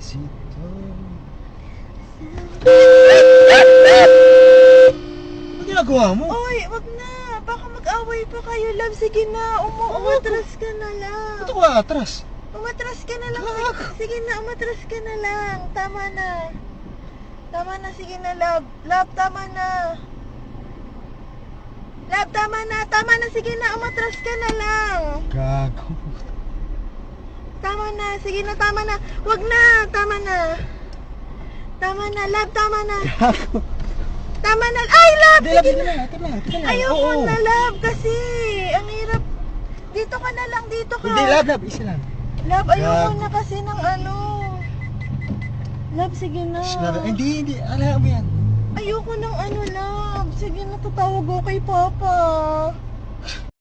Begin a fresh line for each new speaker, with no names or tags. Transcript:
Sito. Ano ginagawa mo?
Oy, wag na. Baka mag-away pa kayo, love. Sige na, umatras ka na lang.
Ba't ako atras?
Umatras ka na lang.
Gag.
Sige na, umatras ka na lang. Tama na. Tama na, sige na, love. Love, tama na. Love, tama na. Tama na, sige na, umatras ka na lang.
Gago.
Tama na, sige na, tama na. Wag na, tama na. Tama na, love, tama na.
Gago.
Tama na. Ay, love,
Hindi, love,
sige
sige
na.
na. Ito lang, ito lang.
Ayoko
Oo.
na, love, kasi ang hirap. Dito ka na lang, dito ka.
Hindi, love, isa lang.
Love, ayoko
Gago.
na kasi ng ano. Love, sige na.
Hindi. Alam mo yan.
Ayoko ng ano, love. Sige na, tatawag ako kay Papa.